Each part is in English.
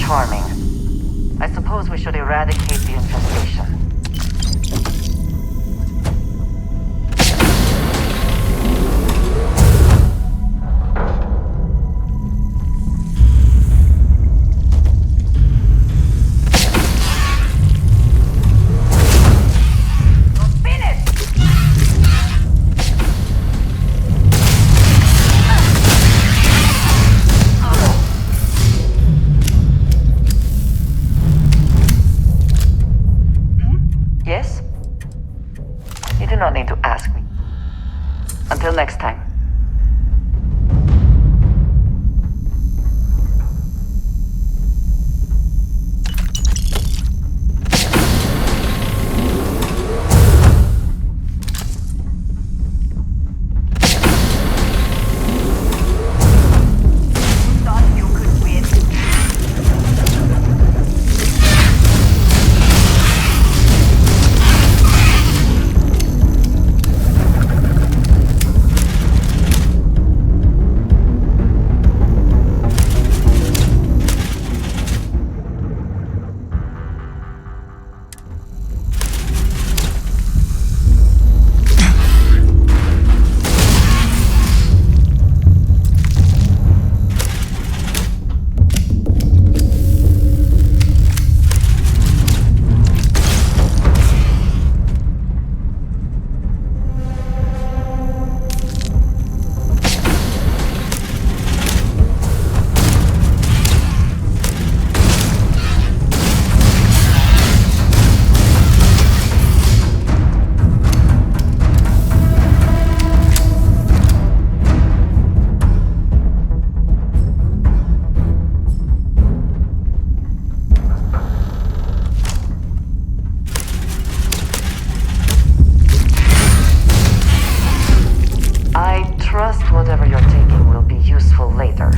charming. I suppose we should eradicate the infestation. Yes? You do not need to ask me. Until next time. Whatever you're taking will be useful later.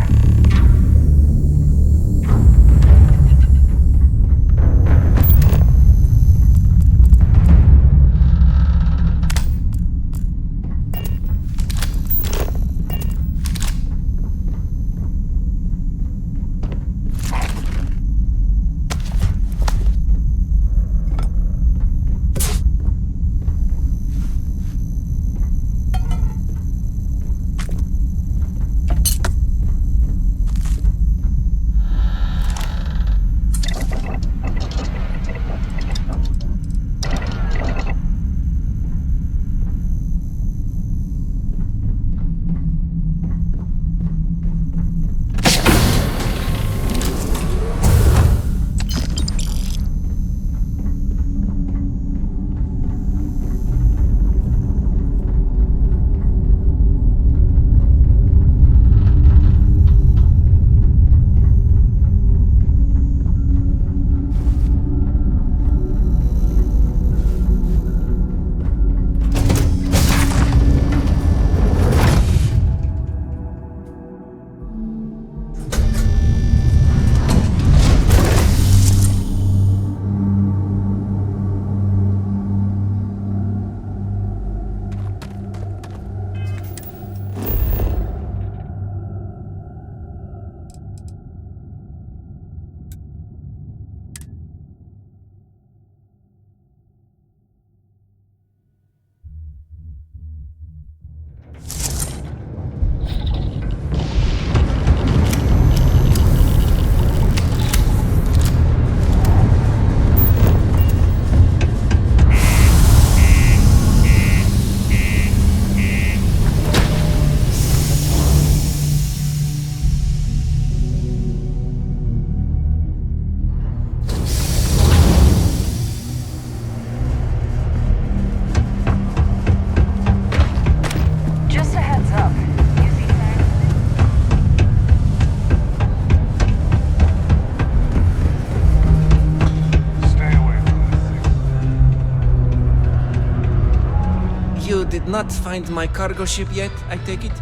did not find my cargo ship yet, I take it?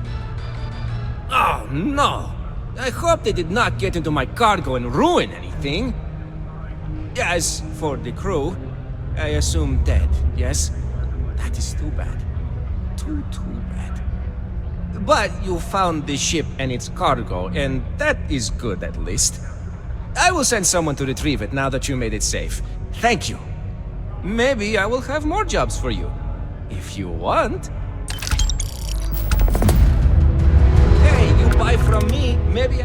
Oh, no! I hope they did not get into my cargo and ruin anything. As for the crew, I assume dead, yes? That is too bad. Too bad. But you found the ship and its cargo, and that is good at least. I will send someone to retrieve it now that you made it safe. Thank you. Maybe I will have more jobs for you. If you want. Hey, you buy from me, maybe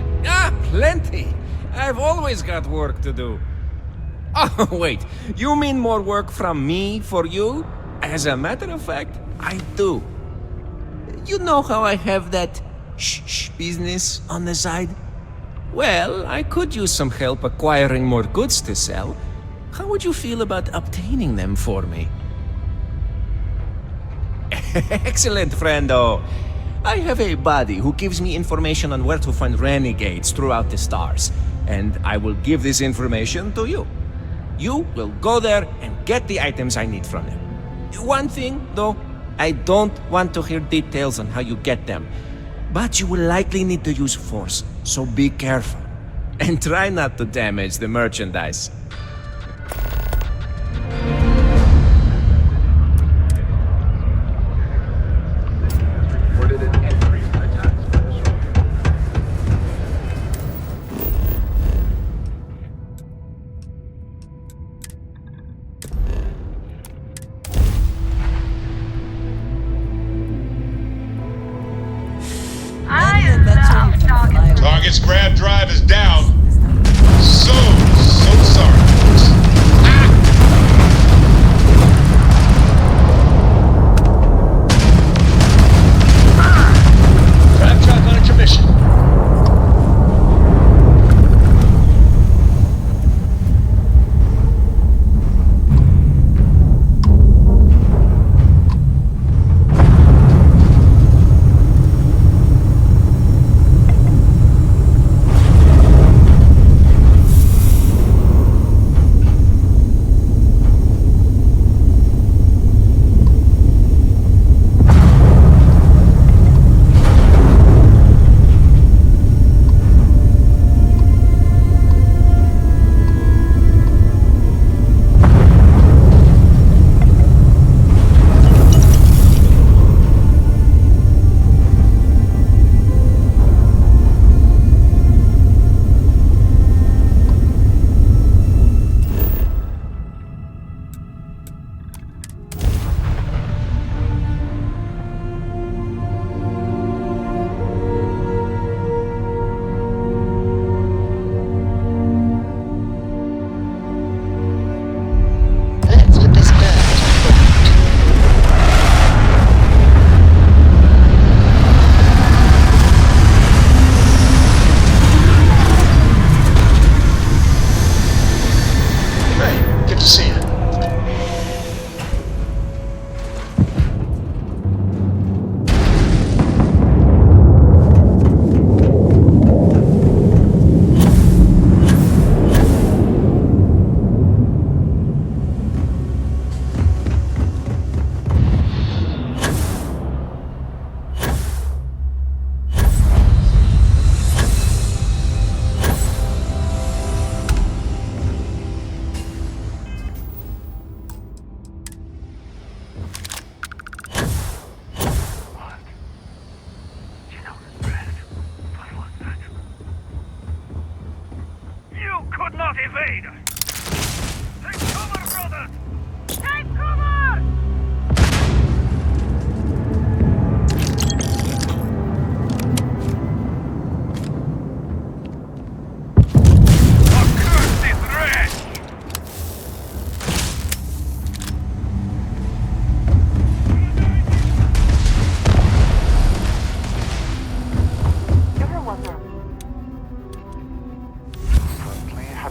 plenty. I've always got work to do. Oh, wait, you mean more work from me for you? As a matter of fact, I do. You know how I have that shh business on the side? Well, I could use some help acquiring more goods to sell. How would you feel about obtaining them for me? Excellent, friendo. I have a buddy who gives me information on where to find renegades throughout the stars, and I will give this information to you. You will go there and get the items I need from them. One thing, though, I don't want to hear details on how you get them, but you will likely need to use force, so be careful. And try not to damage the merchandise. Target's grab drive is down. So sorry. Grab drive on intermission.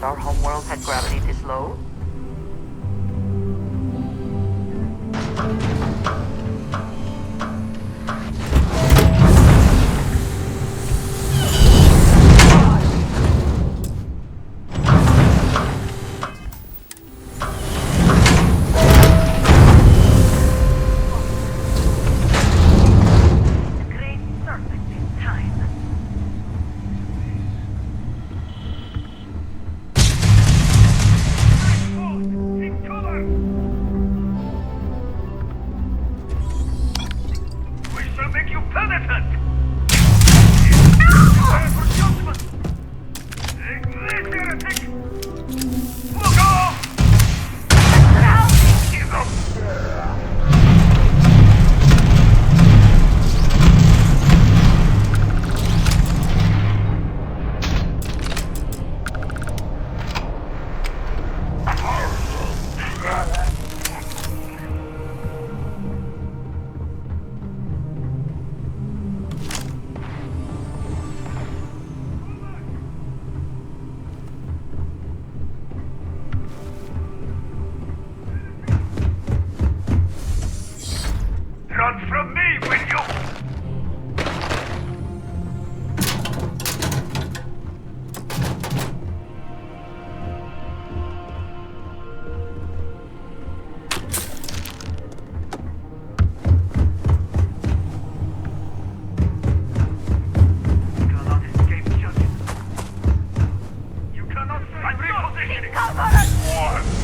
Our homeworld had gravity this low? I'm repositioning. One.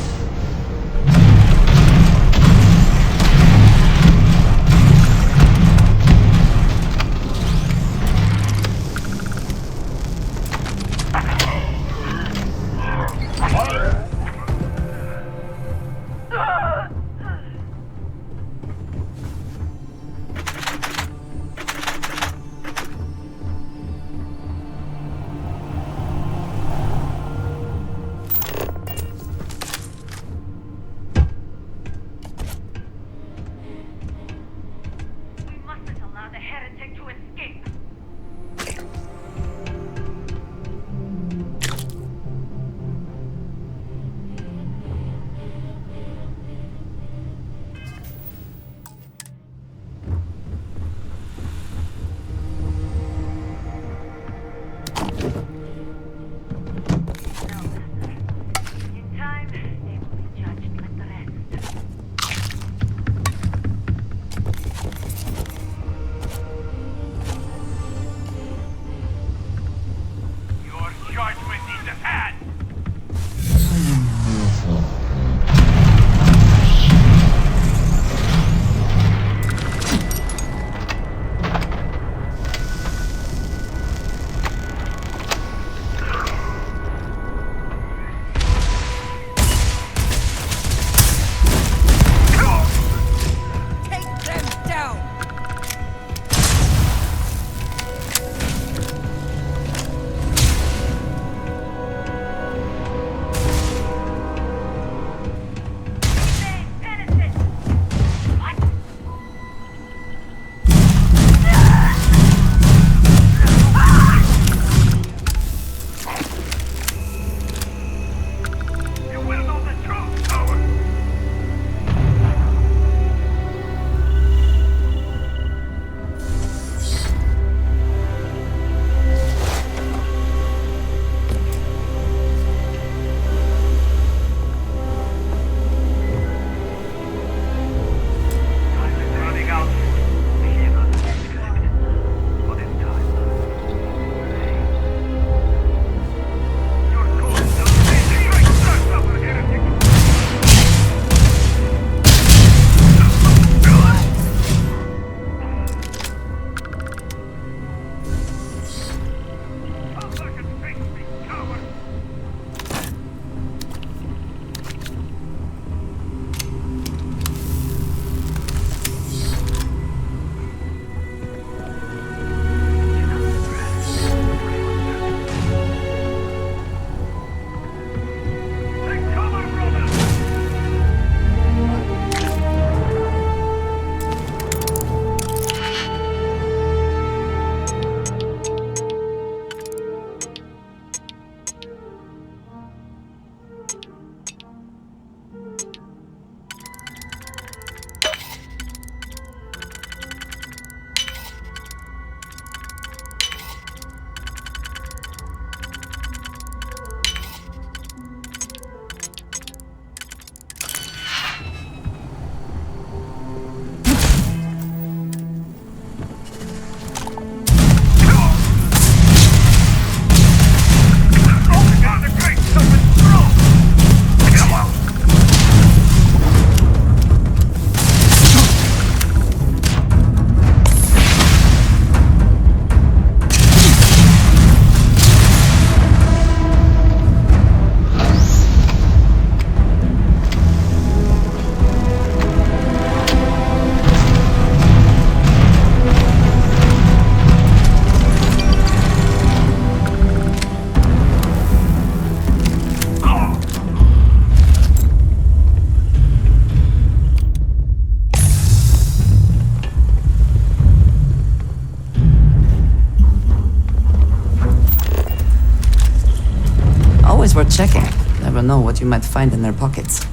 worth checking. Never know what you might find in their pockets.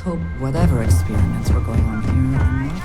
hope whatever experiments were going on here are not harmless.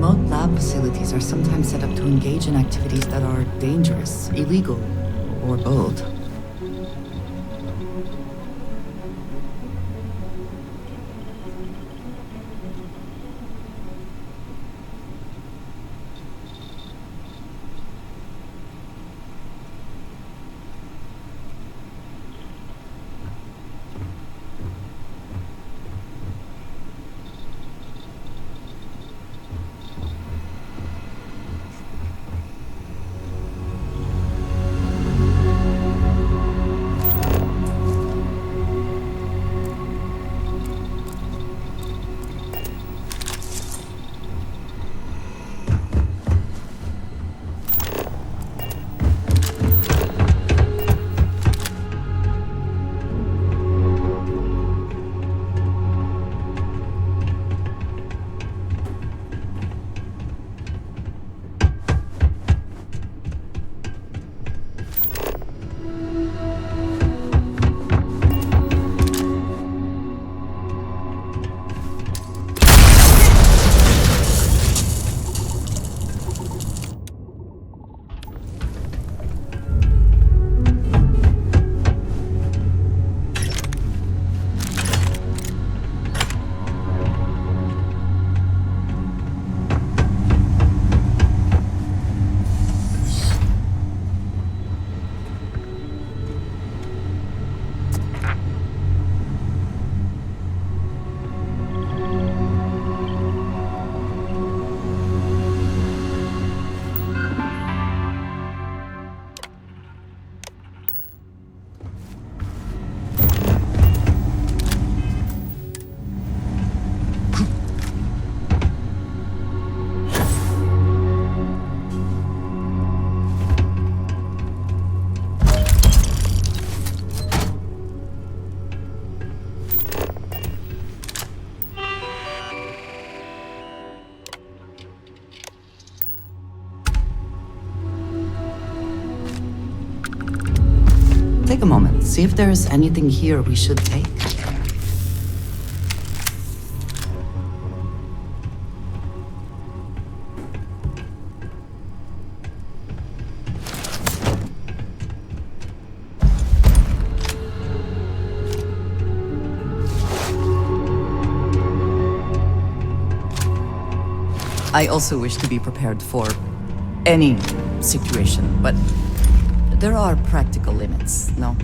Remote lab facilities are sometimes set up to engage in activities that are dangerous, illegal, or both. Take a moment, see if there's anything here we should take. I also wish to be prepared for any situation, but there are practical limits, no?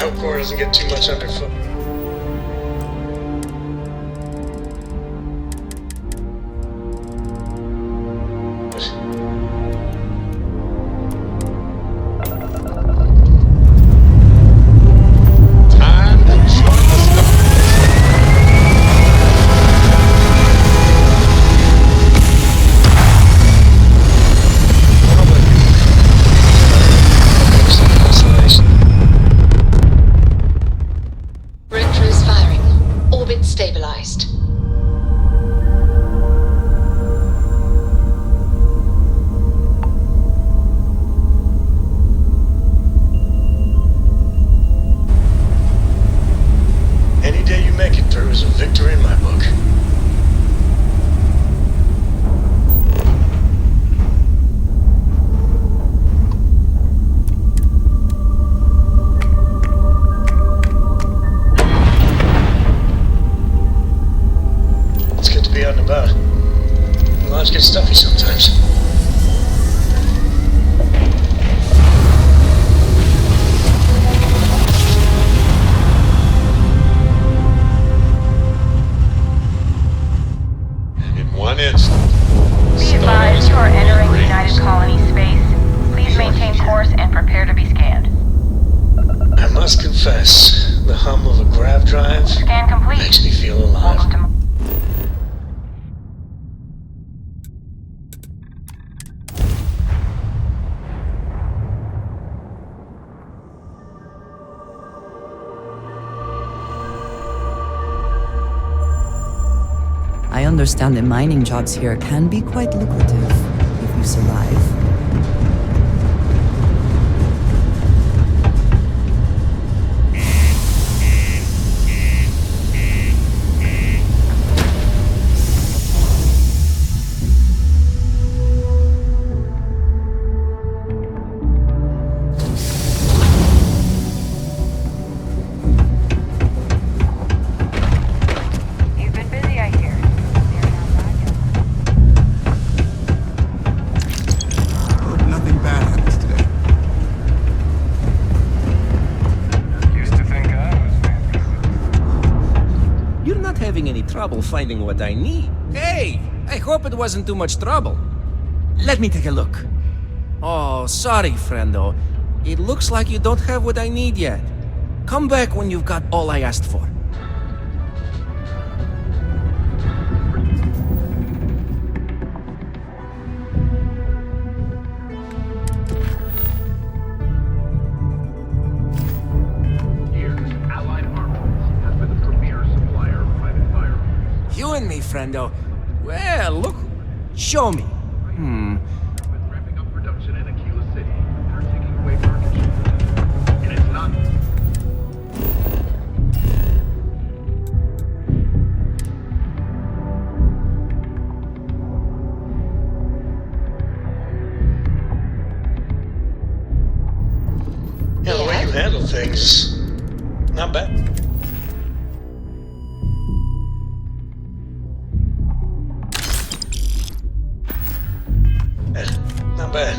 hope Cora doesn't get too much underfoot. Time to join the stuff. Reactors firing. Orbit stabilized. Any day you make it through is a victory in my book. It's good to be out and about. Lives get stuffy sometimes. In one instant. Be advised you are entering United Colony space. Please maintain course and prepare to be scanned. I must confess, the hum of a grav drive Scan complete. makes me feel alive. Welcome to... I understand the mining jobs here can be quite lucrative if you survive. You've been busy, I hear. You're now back. Hope nothing bad happens today. Used to think I was fantastic. You're not having any trouble finding what I need. Hey, I hope it wasn't too much trouble. Let me take a look. Oh, sorry, friendo. It looks like you don't have what I need yet. Come back when you've got all I asked for. Years, Allied Armaments has been the premier supplier of private firearms. You and me, friendo. Well, look. Show me. With ramping up production in Aquila City, they're taking away market share. And it's not... Yeah, the way you handle things, not bad. Not bad.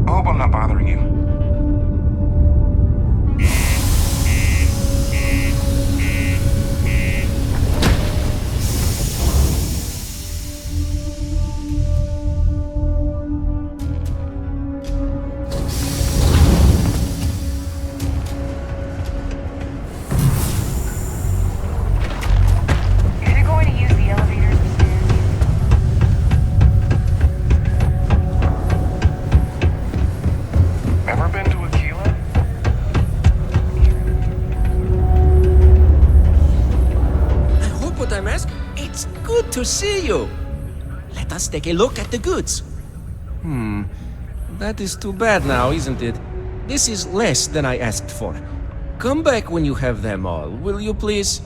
I hope I'm not bothering you. Is it going to use the elevators or stairs? Ever been to Aquila? I hope what I'm asking. It's good to see you. Let let us take a look at the goods. That is too bad now, isn't it? This is less than I asked for. Come back when you have them all, will you please?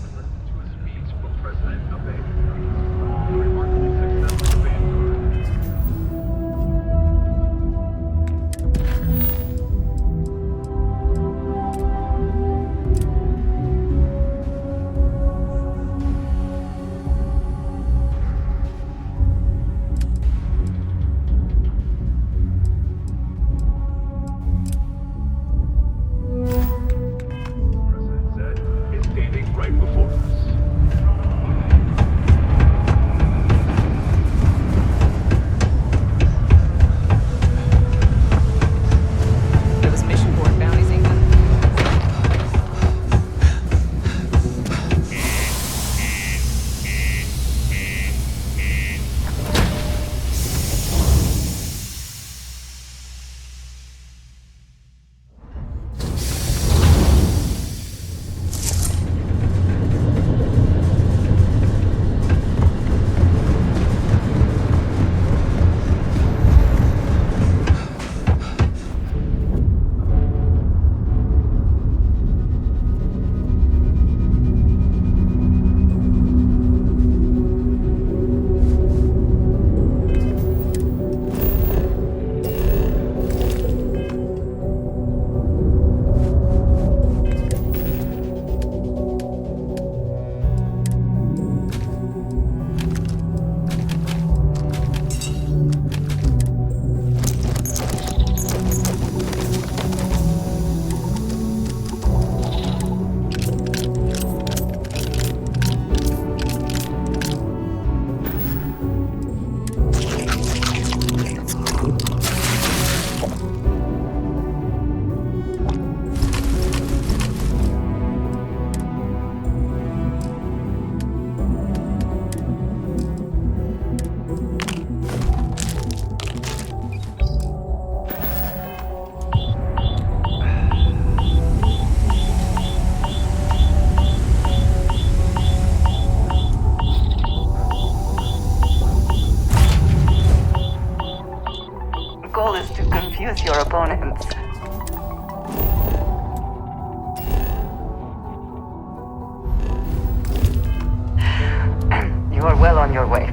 Confuse your opponents. You are well on your way.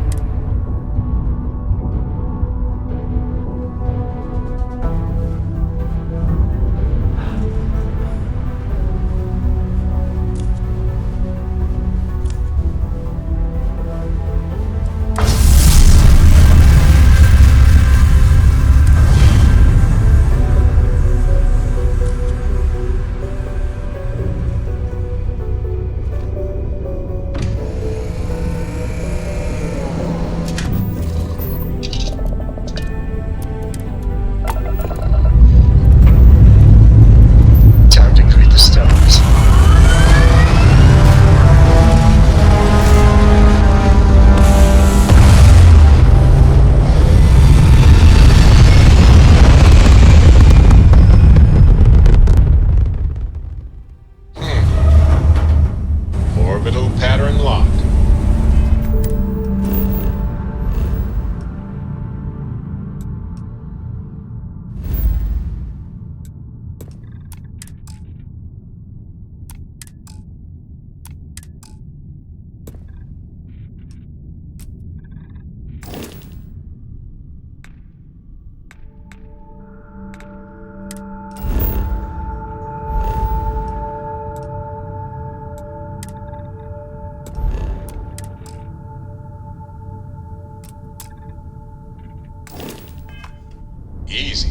Easy.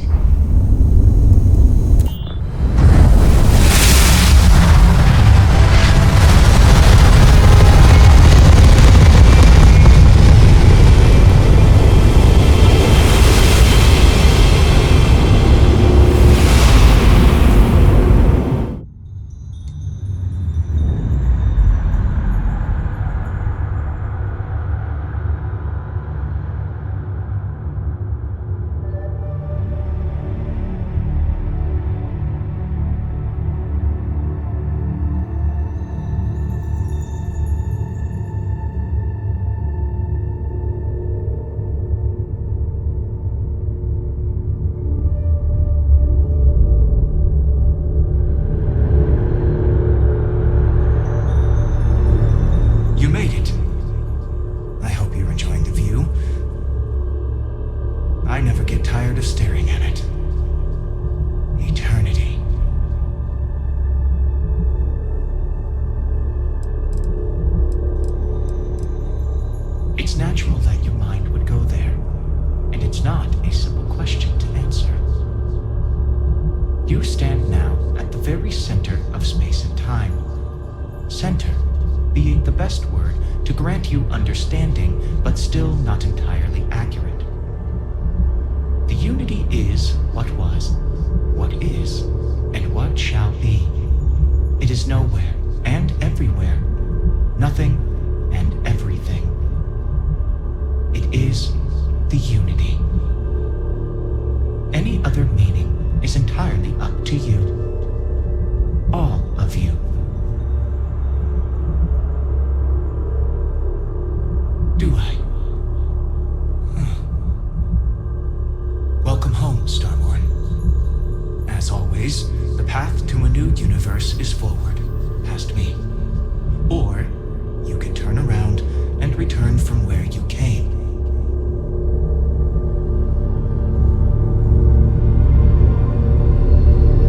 It's not a simple question to answer. You stand now at the very center of space and time. Center being the best word to grant you understanding, but still not entirely accurate. The unity is what was, what is, and what shall be. It is nowhere and everywhere, nothing and everything. It is the unity. Any other meaning is entirely up to you. All of you. Do I? Welcome home, Starborn. As always, the path to a new universe is forward, past me. Or you can turn around and return from where you came.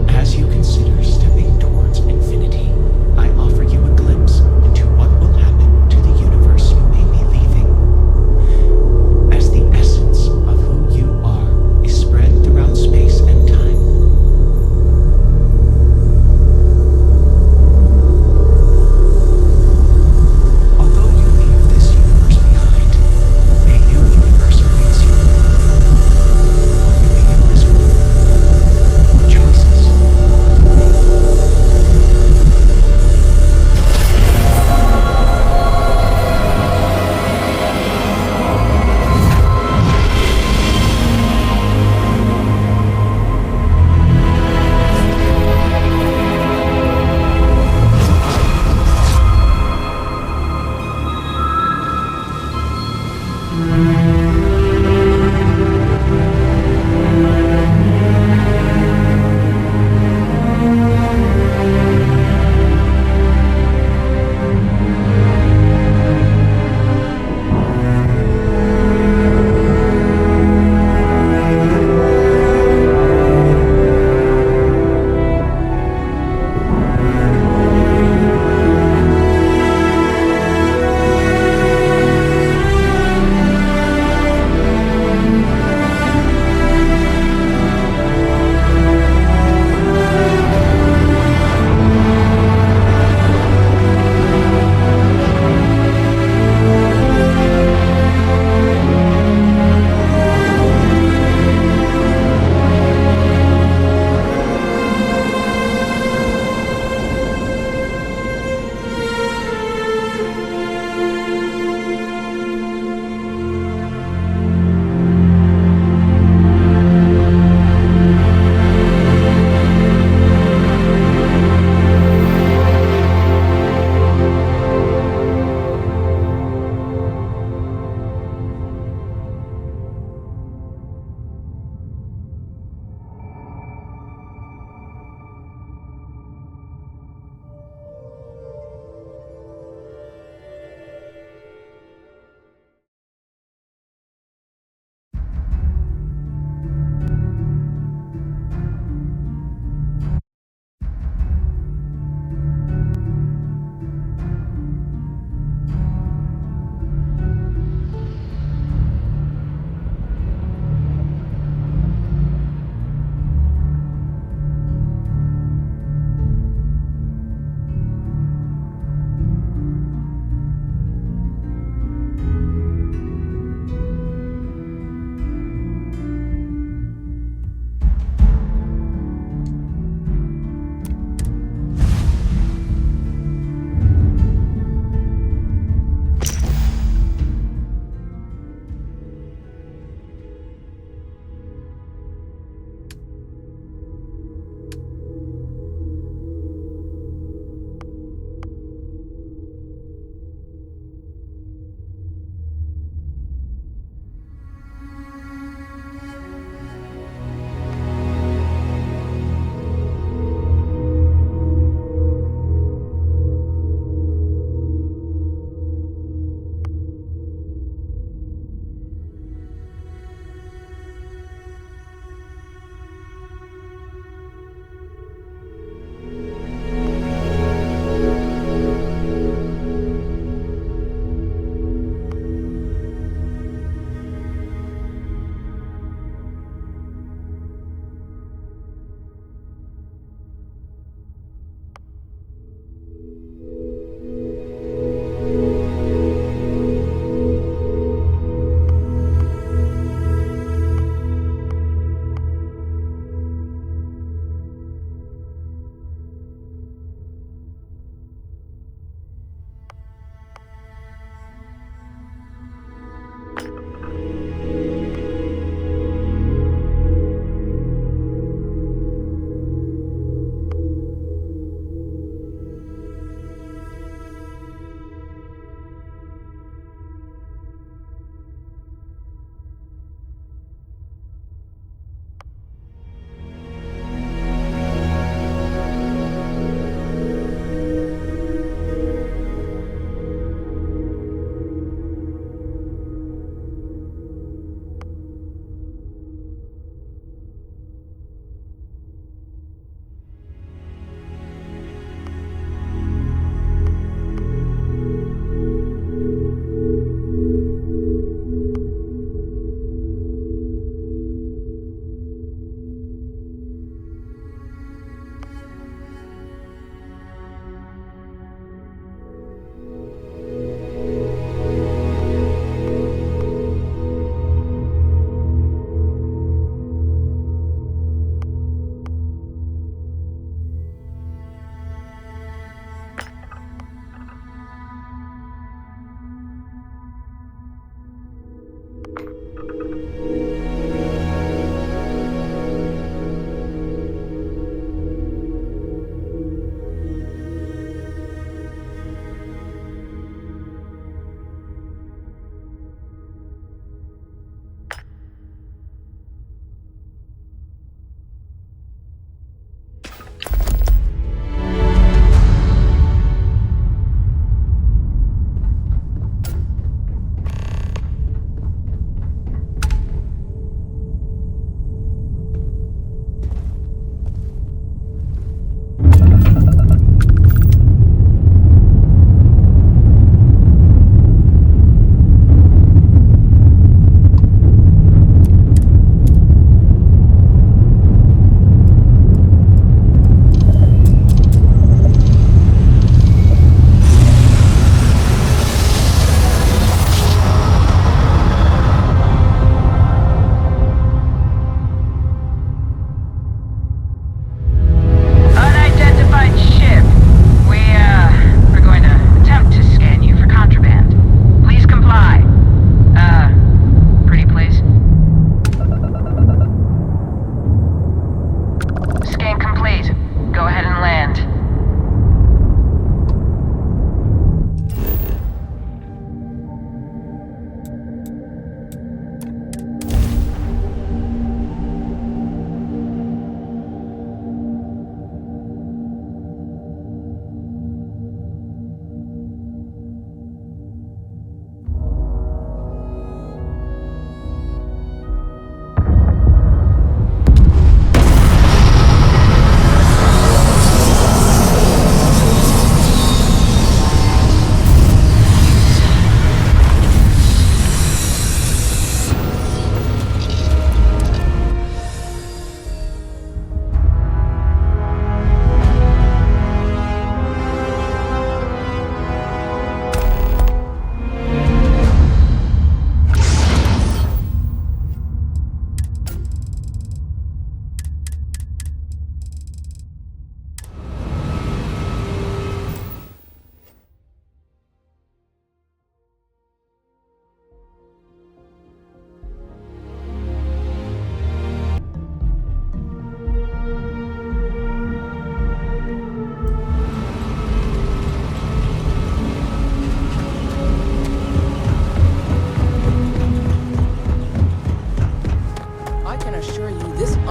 As you consider stepping towards infinity, I offer you a glimpse into what will happen to the universe you may be leaving. As the essence of who you are is spread throughout space and time. Although you leave this universe behind, a new universe awaits you. You begin this world. Choices.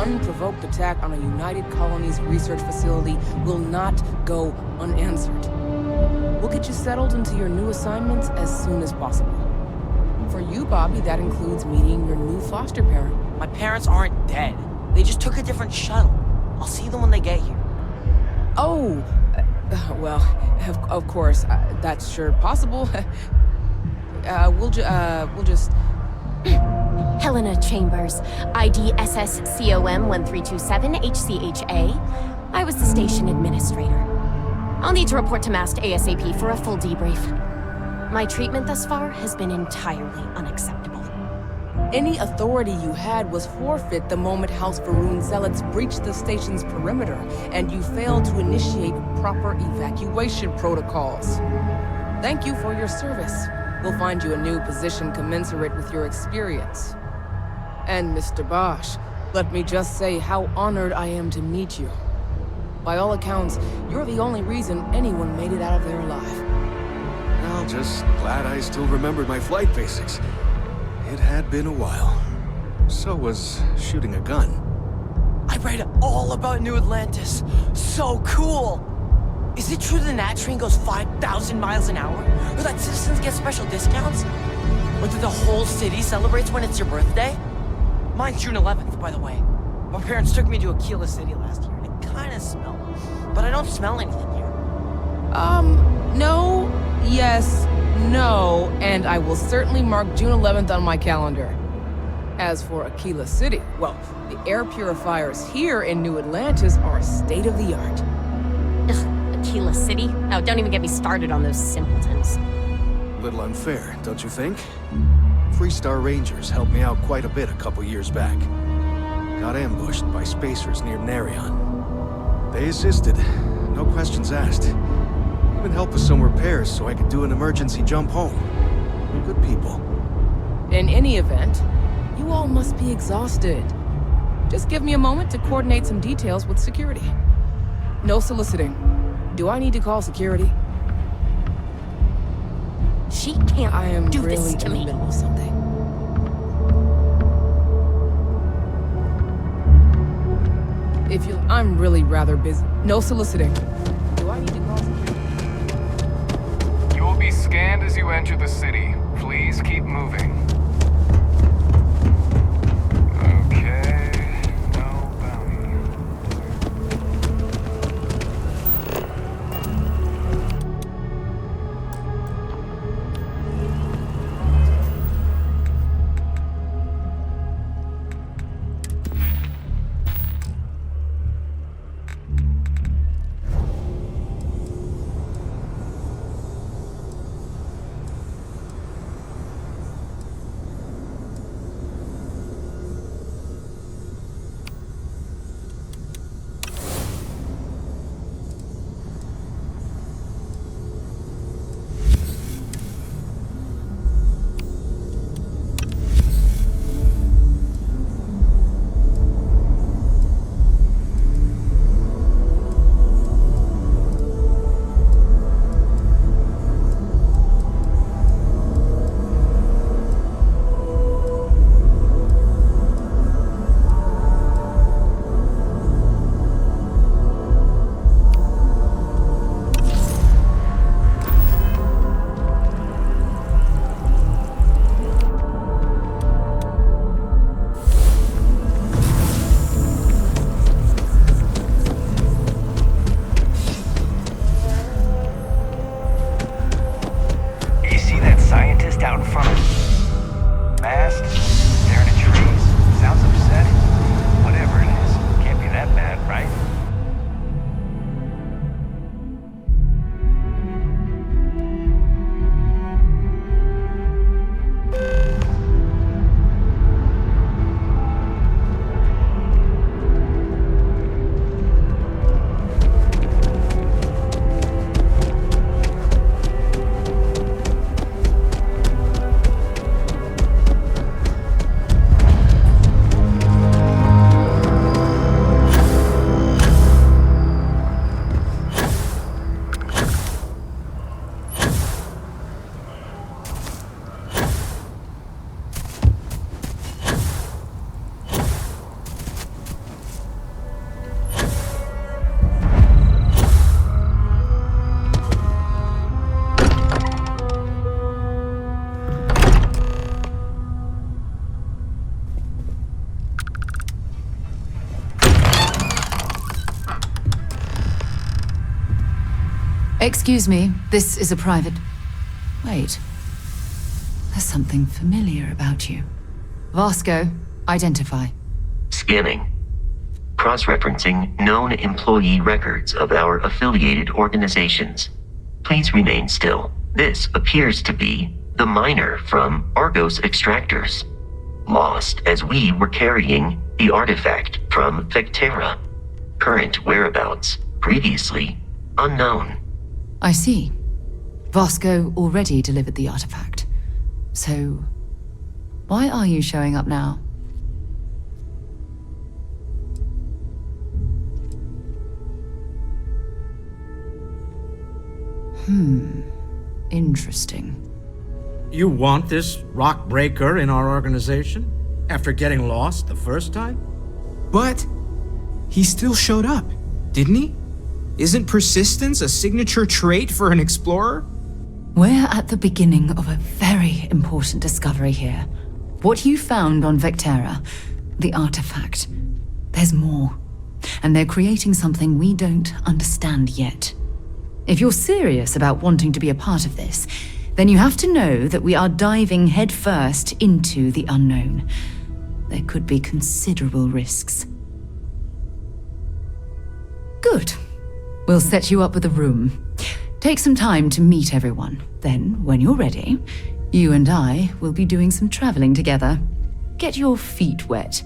unprovoked attack on a United Colonies research facility will not go unanswered. We'll get you settled into your new assignments as soon as possible. For you, Bobby, that includes meeting your new foster parent. My parents aren't dead. They just took a different shuttle. I'll see them when they get here. Oh, well, of course, that's sure possible. We'll just... Helena Chambers, ID SSCOM1327 HCHA. I was the station administrator. I'll need to report to MAST ASAP for a full debrief. My treatment thus far has been entirely unacceptable. Any authority you had was forfeit the moment House Varun zealots breached the station's perimeter, and you failed to initiate proper evacuation protocols. Thank you for your service. We'll find you a new position commensurate with your experience. And Mr. Bosch, let me just say how honored I am to meet you. By all accounts, you're the only reason anyone made it out of there alive. Well, just glad I still remembered my flight basics. It had been a while. So was shooting a gun. I read all about New Atlantis. So cool! Is it true the Nat train goes 5,000 miles an hour? Or that citizens get special discounts? Or that the whole city celebrates when it's your birthday? Mine's June 11th, by the way. My parents took me to Aquila City last year, and it kinda smelled. But I don't smell anything here. No, yes, no, and I will certainly mark June 11th on my calendar. As for Aquila City, well, the air purifiers here in New Atlantis are state-of-the-art. Ugh, Aquila City? Oh, don't even get me started on those simpletons. Little unfair, don't you think? Freestar Rangers helped me out quite a bit a couple years back. Got ambushed by spacers near Narion. They assisted, no questions asked. Even helped with some repairs so I could do an emergency jump home. Good people. In any event, you all must be exhausted. Just give me a moment to coordinate some details with security. No soliciting. Do I need to call security? She can't I am do really this to in me. the middle of something. I'm really rather busy. No soliciting. Do I need to call security? You will be scanned as you enter the city. Please keep moving. Okay, no bounty. Excuse me, this is a private... Wait. There's something familiar about you. Vasco, identify. Scanning. Cross-referencing known employee records of our affiliated organizations. Please remain still. This appears to be the miner from Argos Extractors. Lost as we were carrying the artifact from Vectera. Current whereabouts, previously unknown. I see. Vasco already delivered the artifact. So, why are you showing up now? Interesting. You want this rock breaker in our organization? After getting lost the first time? But he still showed up, didn't he? Isn't persistence a signature trait for an explorer? We're at the beginning of a very important discovery here. What you found on Vectera, the artifact, there's more. And they're creating something we don't understand yet. If you're serious about wanting to be a part of this, then you have to know that we are diving headfirst into the unknown. There could be considerable risks. Good. We'll set you up with a room. Take some time to meet everyone. Then, when you're ready, you and I will be doing some traveling together. Get your feet wet.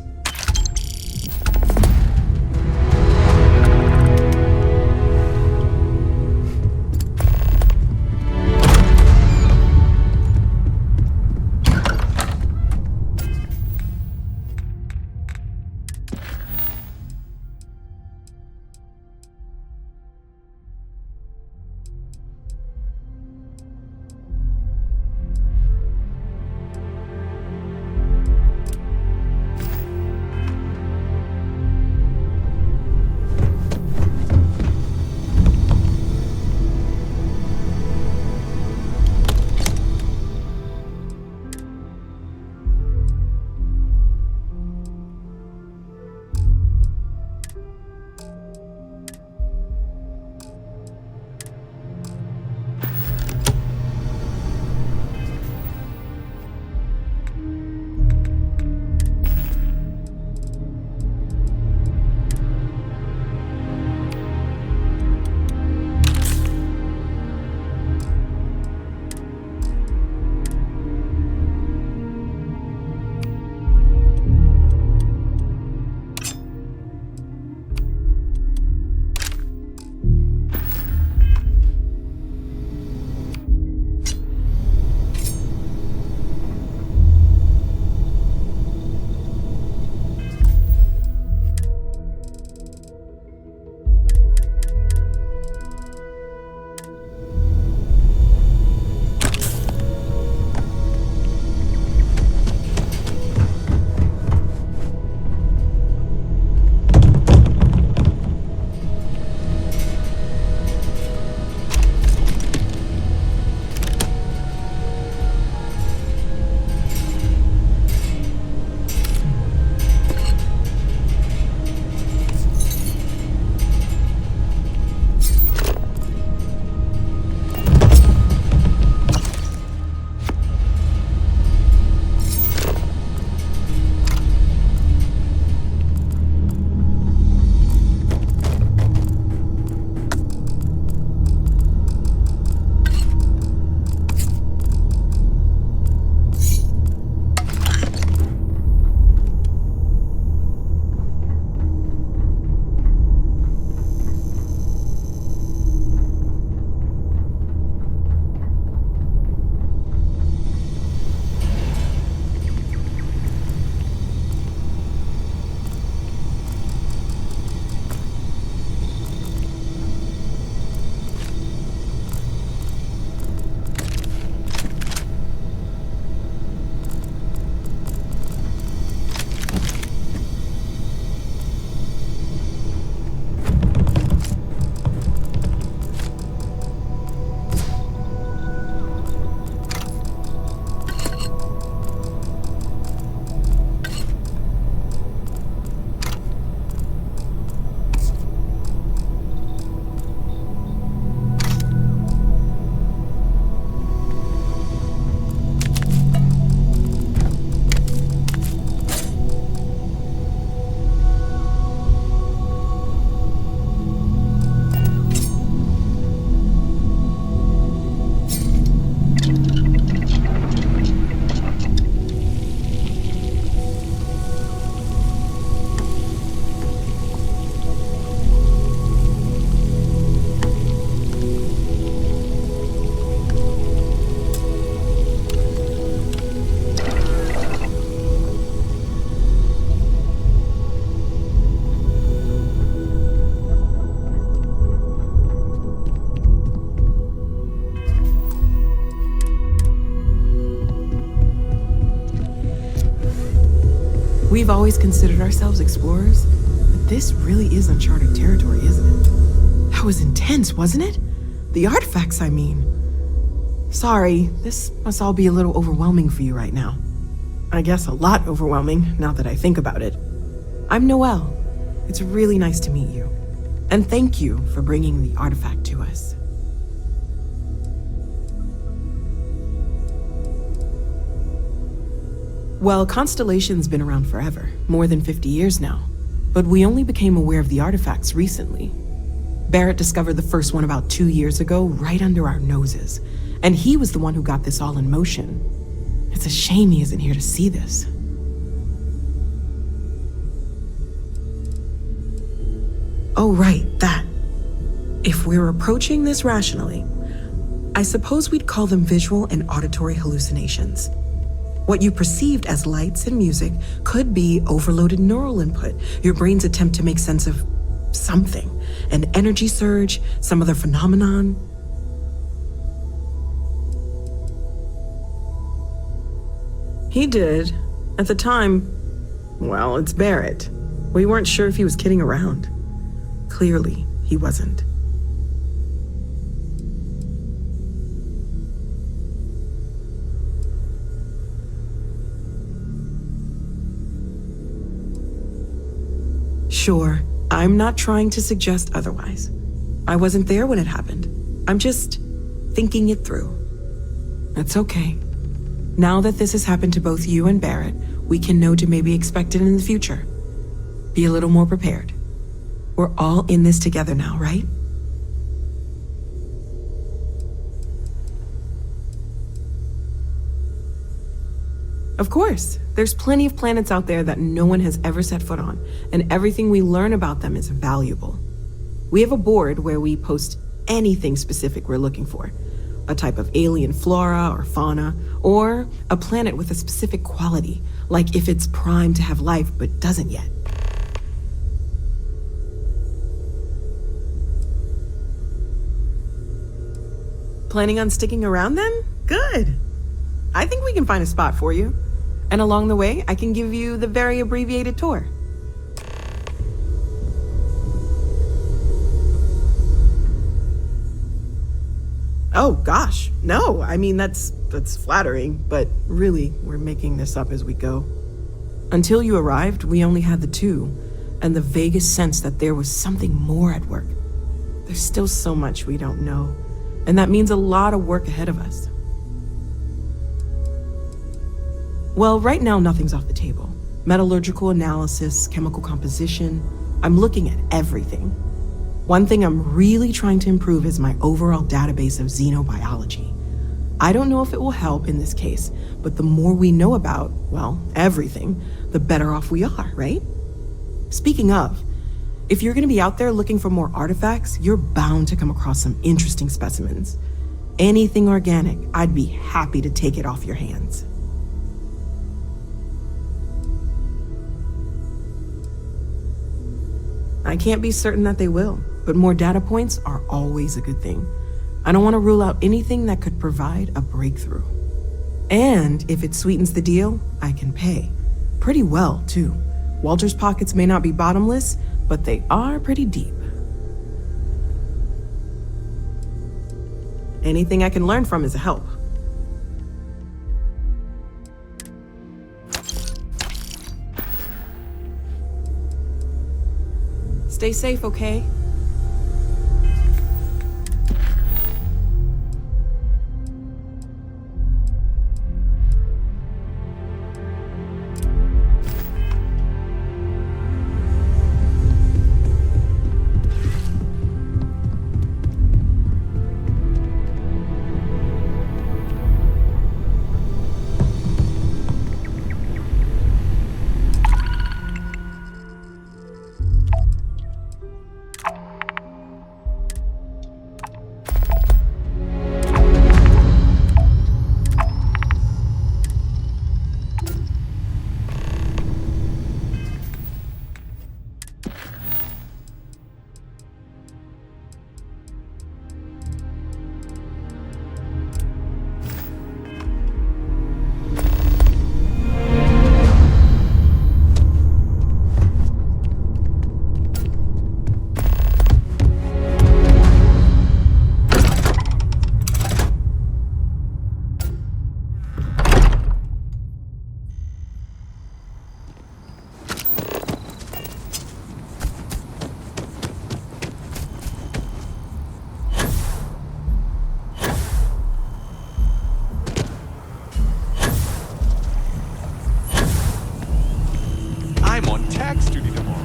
We've always considered ourselves explorers, but this really is uncharted territory, isn't it? That was intense, wasn't it? The artifacts, I mean. Sorry, this must all be a little overwhelming for you right now. I guess a lot overwhelming, now that I think about it. I'm Noelle. It's really nice to meet you. And thank you for bringing the artifact to us. Well, Constellation's been around forever, more than 50 years now. But we only became aware of the artifacts recently. Barrett discovered the first one about 2 years ago, right under our noses. And he was the one who got this all in motion. It's a shame he isn't here to see this. Oh, right, that. If we're approaching this rationally, I suppose we'd call them visual and auditory hallucinations. What you perceived as lights and music could be overloaded neural input, your brain's attempt to make sense of something, an energy surge, some other phenomenon. He did. At the time, well, it's Barrett. We weren't sure if he was kidding around. Clearly, he wasn't. Sure, I'm not trying to suggest otherwise. I wasn't there when it happened. I'm just thinking it through. That's okay. Now that this has happened to both you and Barrett, we can know to maybe expect it in the future. Be a little more prepared. We're all in this together now, right? Of course, there's plenty of planets out there that no one has ever set foot on, and everything we learn about them is valuable. We have a board where we post anything specific we're looking for. A type of alien flora or fauna, or a planet with a specific quality, like if it's primed to have life but doesn't yet. Planning on sticking around then? Good. I think we can find a spot for you. And along the way, I can give you the very abbreviated tour. Oh gosh, no, I mean that's flattering, but really, we're making this up as we go. Until you arrived, we only had the two, and the vaguest sense that there was something more at work. There's still so much we don't know, and that means a lot of work ahead of us. Well, right now nothing's off the table. Metallurgical analysis, chemical composition, I'm looking at everything. One thing I'm really trying to improve is my overall database of xenobiology. I don't know if it will help in this case, but the more we know about, well, everything, the better off we are, right? Speaking of, if you're gonna be out there looking for more artifacts, you're bound to come across some interesting specimens. Anything organic, I'd be happy to take it off your hands. I can't be certain that they will, but more data points are always a good thing. I don't want to rule out anything that could provide a breakthrough. And if it sweetens the deal, I can pay. Pretty well, too. Walter's pockets may not be bottomless, but they are pretty deep. Anything I can learn from is a help. Stay safe, okay? tax duty tomorrow.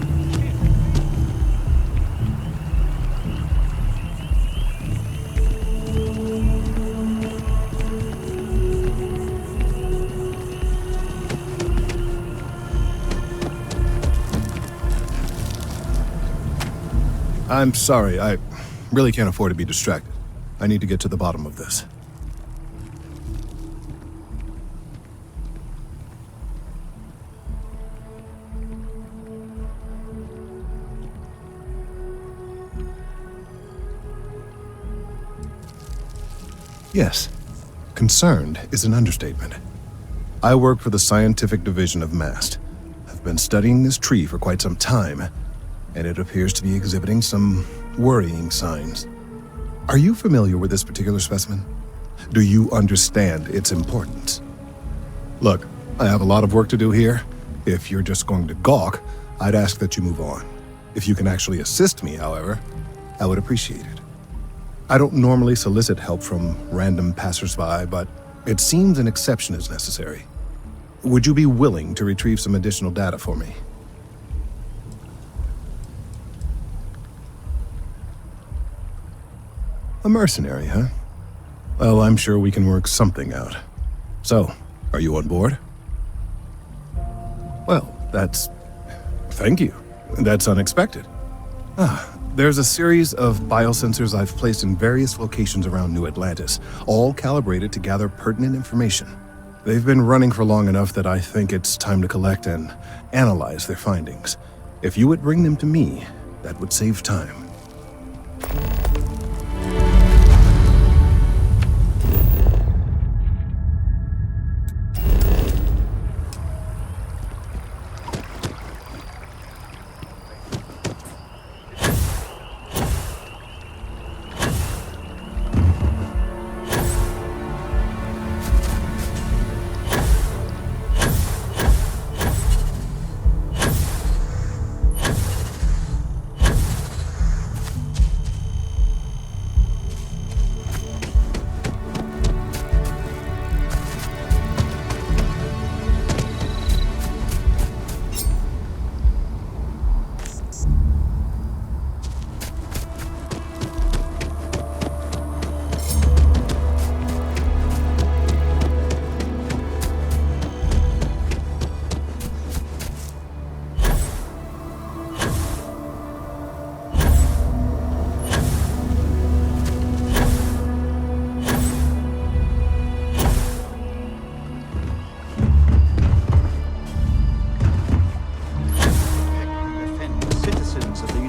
I'm sorry, I really can't afford to be distracted. I need to get to the bottom of this. Yes, concerned is an understatement. I work for the scientific division of MAST. I've been studying this tree for quite some time, and it appears to be exhibiting some worrying signs. Are you familiar with this particular specimen? Do you understand its importance? Look, I have a lot of work to do here. If you're just going to gawk, I'd ask that you move on. If you can actually assist me, however, I would appreciate it. I don't normally solicit help from random passersby, but it seems an exception is necessary. Would you be willing to retrieve some additional data for me? A mercenary, huh? Well, I'm sure we can work something out. So, are you on board? Well, thank you. That's unexpected. There's a series of biosensors I've placed in various locations around New Atlantis, all calibrated to gather pertinent information. They've been running for long enough that I think it's time to collect and analyze their findings. If you would bring them to me, that would save time.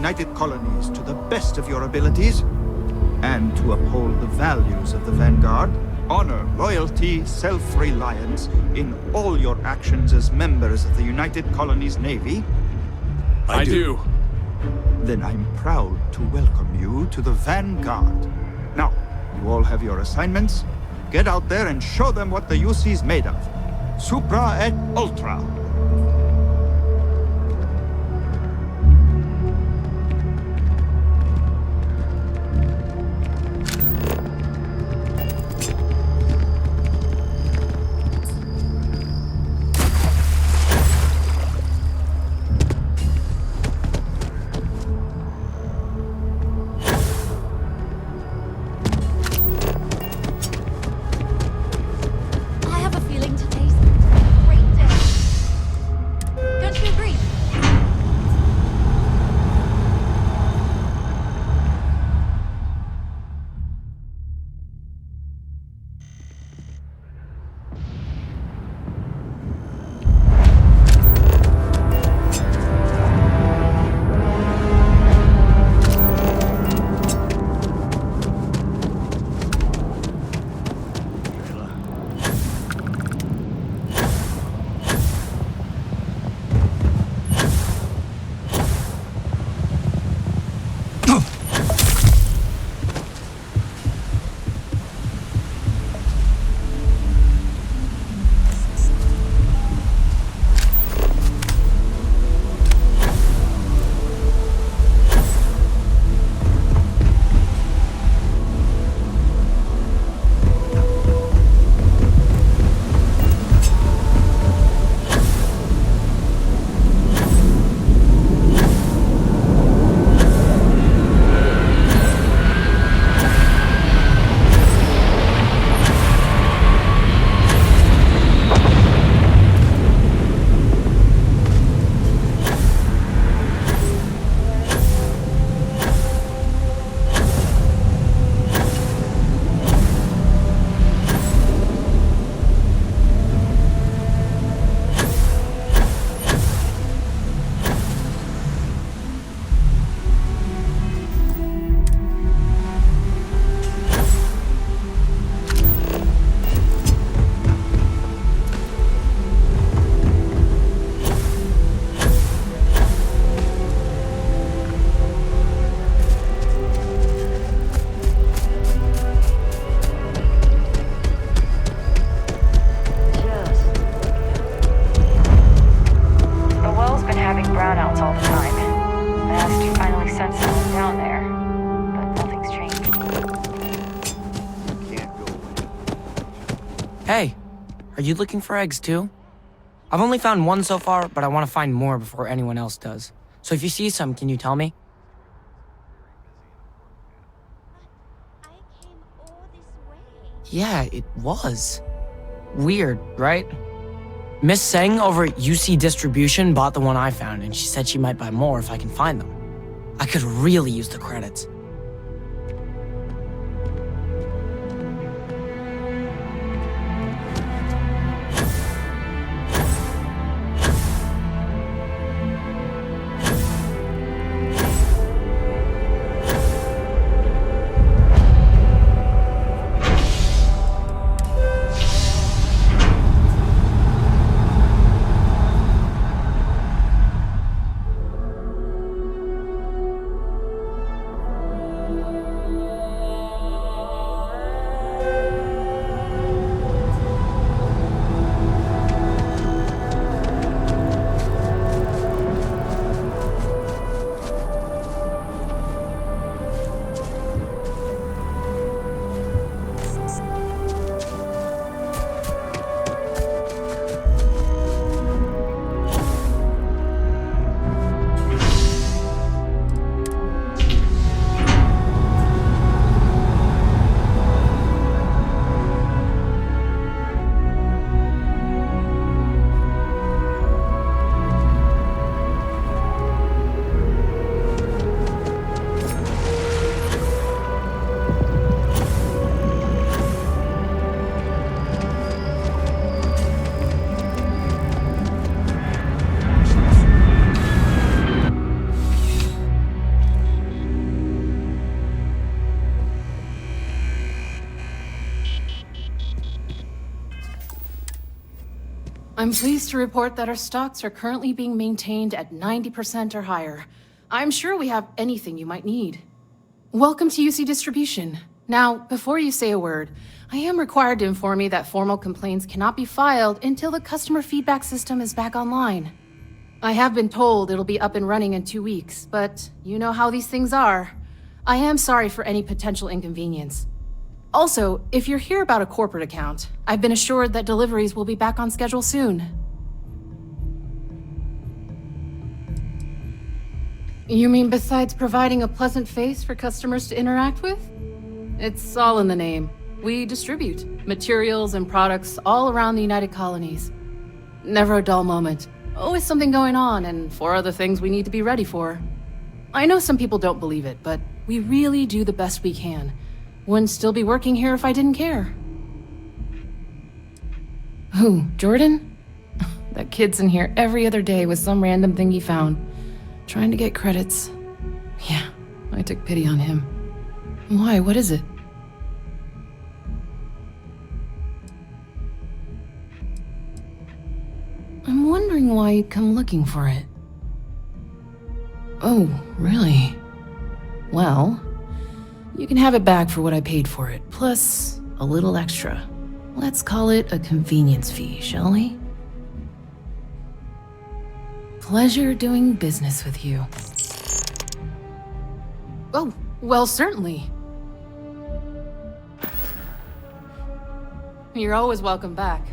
United Colonies to the best of your abilities, and to uphold the values of the Vanguard, honor, loyalty, self-reliance in all your actions as members of the United Colonies Navy? I do. Then I'm proud to welcome you to the Vanguard. Now, you all have your assignments. Get out there and show them what the UC's made of. Supra et Ultra. Are you looking for eggs too? I've only found one so far, but I want to find more before anyone else does. So if you see some, can you tell me? Yeah, it was. Weird, right? Miss Seng over at UC Distribution bought the one I found, and she said she might buy more if I can find them. I could really use the credits. I'm pleased to report that our stocks are currently being maintained at 90% or higher. I'm sure we have anything you might need. Welcome to UC Distribution. Now, before you say a word, I am required to inform you that formal complaints cannot be filed until the customer feedback system is back online. I have been told it'll be up and running in 2 weeks, but you know how these things are. I am sorry for any potential inconvenience. Also, if you're here about a corporate account, I've been assured that deliveries will be back on schedule soon. You mean besides providing a pleasant face for customers to interact with? It's all in the name. We distribute materials and products all around the United Colonies. Never a dull moment. Always something going on and 4 other things we need to be ready for. I know some people don't believe it, but we really do the best we can. Wouldn't still be working here if I didn't care. Who, Jordan? That kid's in here every other day with some random thing he found. Trying to get credits. Yeah, I took pity on him. Why, what is it? I'm wondering why you'd come looking for it. Oh, really? Well, you can have it back for what I paid for it, plus a little extra. Let's call it a convenience fee, shall we? Pleasure doing business with you. Oh, well, certainly. You're always welcome back.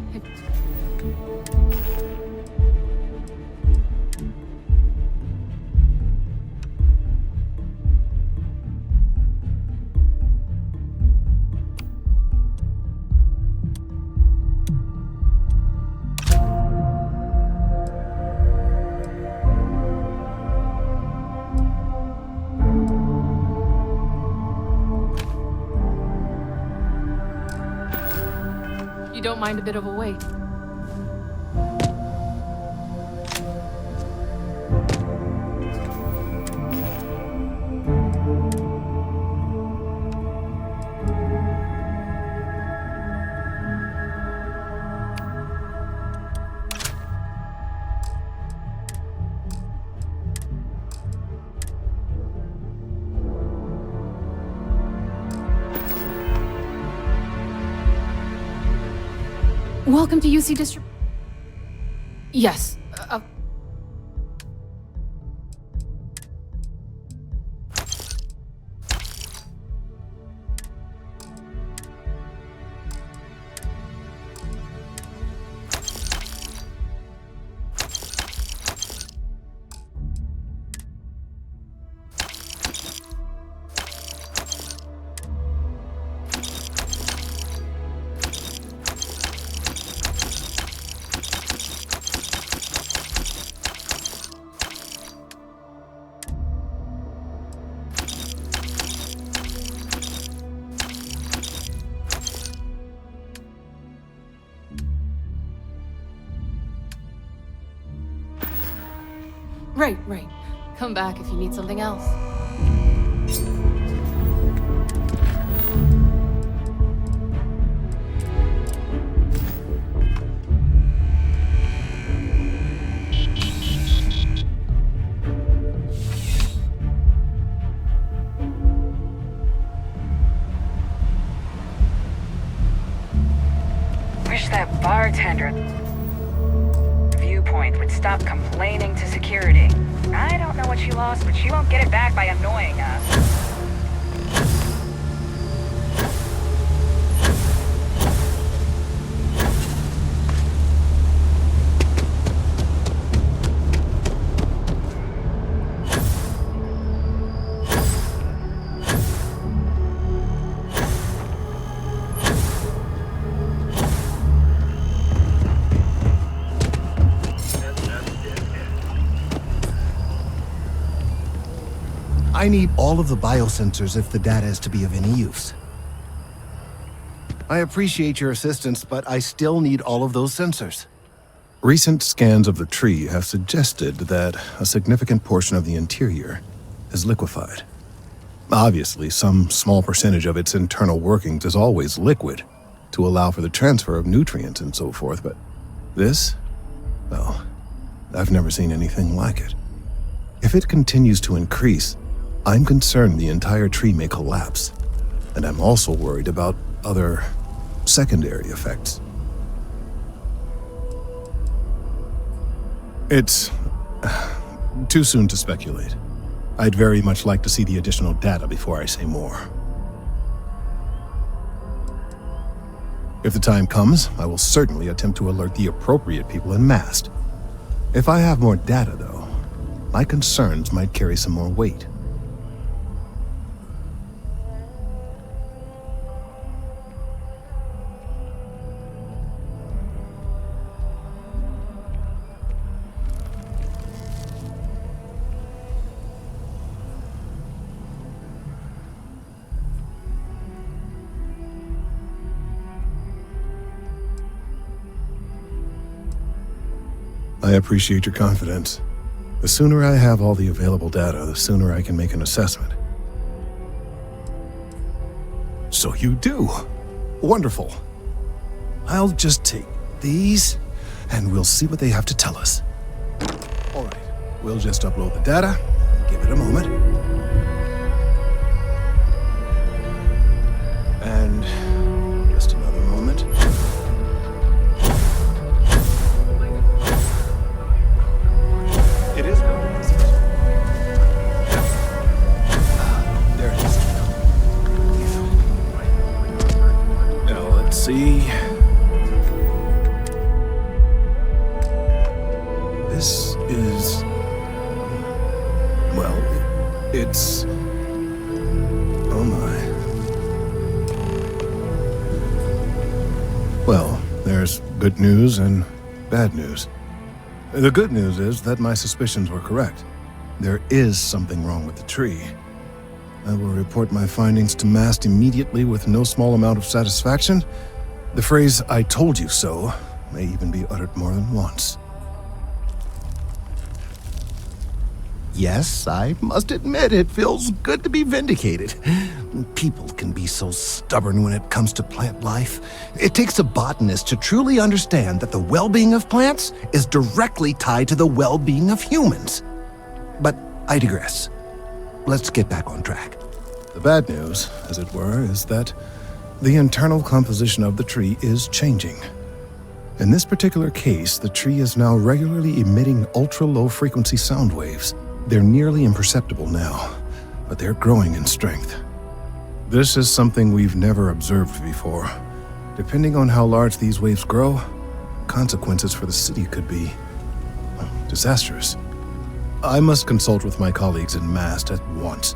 Don't mind a bit of a wait. Welcome to UC District. Yes. Right. Come back if you need something else. Wish that bartender Viewpoint would stop complaining to security. I don't know what she lost, but she won't get it back by annoying us. I need all of the biosensors if the data is to be of any use. I appreciate your assistance, but I still need all of those sensors. Recent scans of the tree have suggested that a significant portion of the interior is liquefied. Obviously, some small percentage of its internal workings is always liquid to allow for the transfer of nutrients and so forth, but this? Well, I've never seen anything like it. If it continues to increase, I'm concerned the entire tree may collapse, and I'm also worried about other secondary effects. It's too soon to speculate. I'd very much like to see the additional data before I say more. If the time comes, I will certainly attempt to alert the appropriate people en masse. If I have more data, though, my concerns might carry some more weight. I appreciate your confidence. The sooner I have all the available data, the sooner I can make an assessment. So you do? Wonderful. I'll just take these, and we'll see what they have to tell us. All right, we'll just upload the data. Give it a moment. And just another moment. It is there it is. Now let's see. This is, well, it's, oh my. Well, there's good news and bad news. The good news is that my suspicions were correct. There is something wrong with the tree. I will report my findings to MAST immediately with no small amount of satisfaction. The phrase, "I told you so," may even be uttered more than once. Yes, I must admit it feels good to be vindicated. People can be so stubborn when it comes to plant life. It takes a botanist to truly understand that the well-being of plants is directly tied to the well-being of humans. But I digress. Let's get back on track. The bad news, as it were, is that the internal composition of the tree is changing. In this particular case, the tree is now regularly emitting ultra-low frequency sound waves. They're nearly imperceptible now, but they're growing in strength. This is something we've never observed before. Depending on how large these waves grow, consequences for the city could be disastrous. I must consult with my colleagues in MAST at once.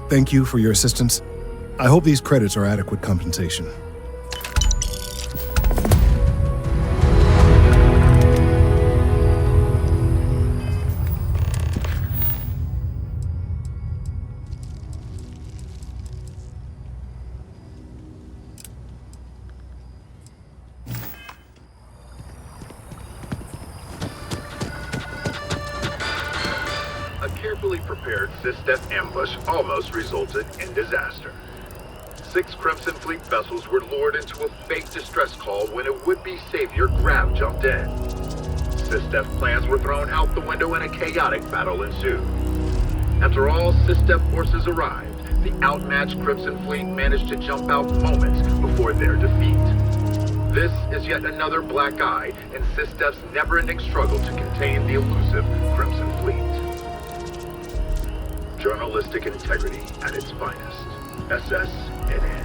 Thank you for your assistance. I hope these credits are adequate compensation. carefully prepared SysDef ambush almost resulted in disaster. 6 Crimson Fleet vessels were lured into a fake distress call when a would-be savior Grav jumped in. SysDef plans were thrown out the window and a chaotic battle ensued. After all SysDef forces arrived, the outmatched Crimson Fleet managed to jump out moments before their defeat. This is yet another black eye in SysDef's never-ending struggle to contain the elusive Crimson Fleet. Journalistic integrity at its finest. SSNN.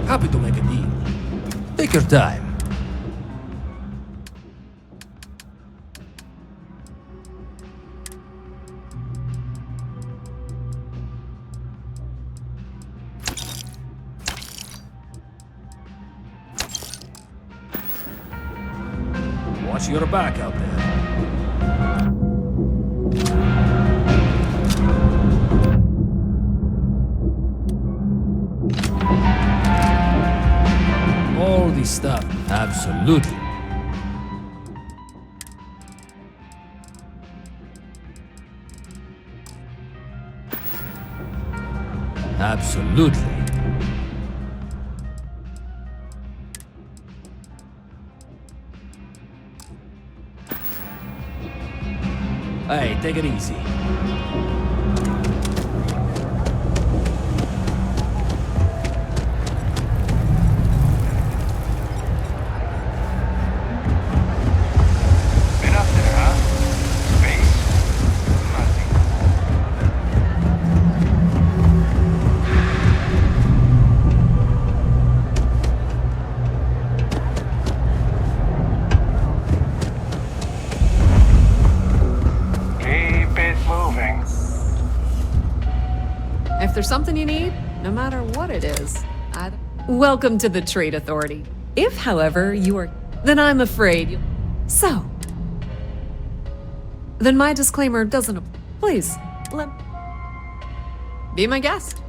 Happy to make a deal. Take your time. Watch your back out there. All this stuff, absolutely. Absolutely. Hey, take it easy. If there's something you need, no matter what it is, Welcome to the Trade Authority. If, however, you are... then I'm afraid you... So... then my disclaimer doesn't apply. Please, let... be my guest.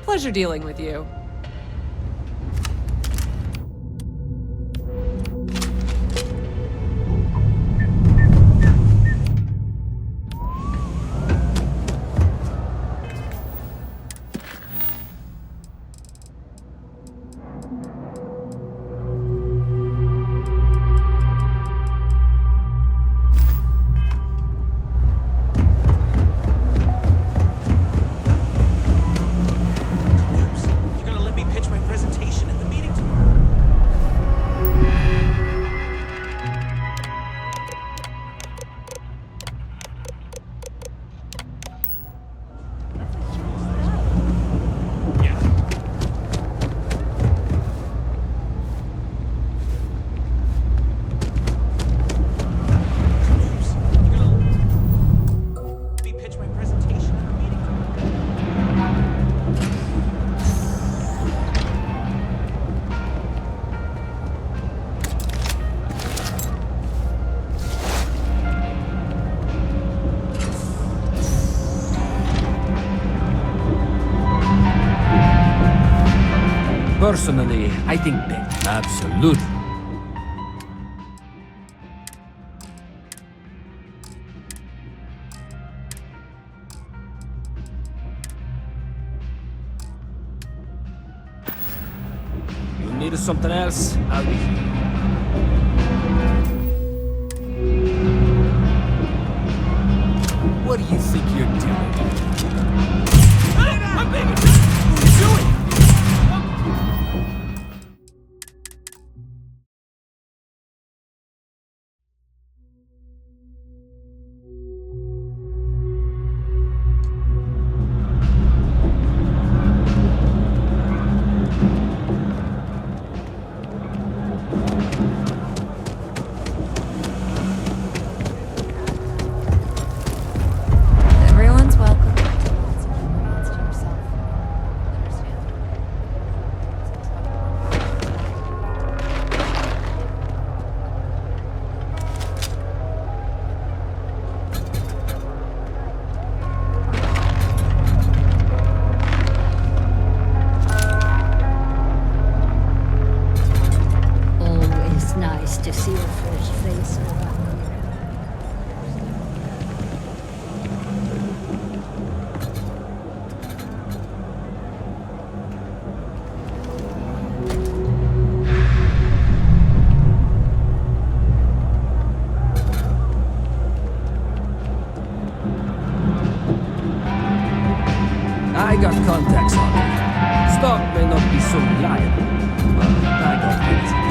Pleasure dealing with you. Personally, I think that. Absolutely. You need something else? I'll be here. What do you think you're doing? I'm being attacked! What are you doing? Everyone's welcome. Always nice to see a fresh face around. I got contacts on it. Stock may not be so reliable, but I got it.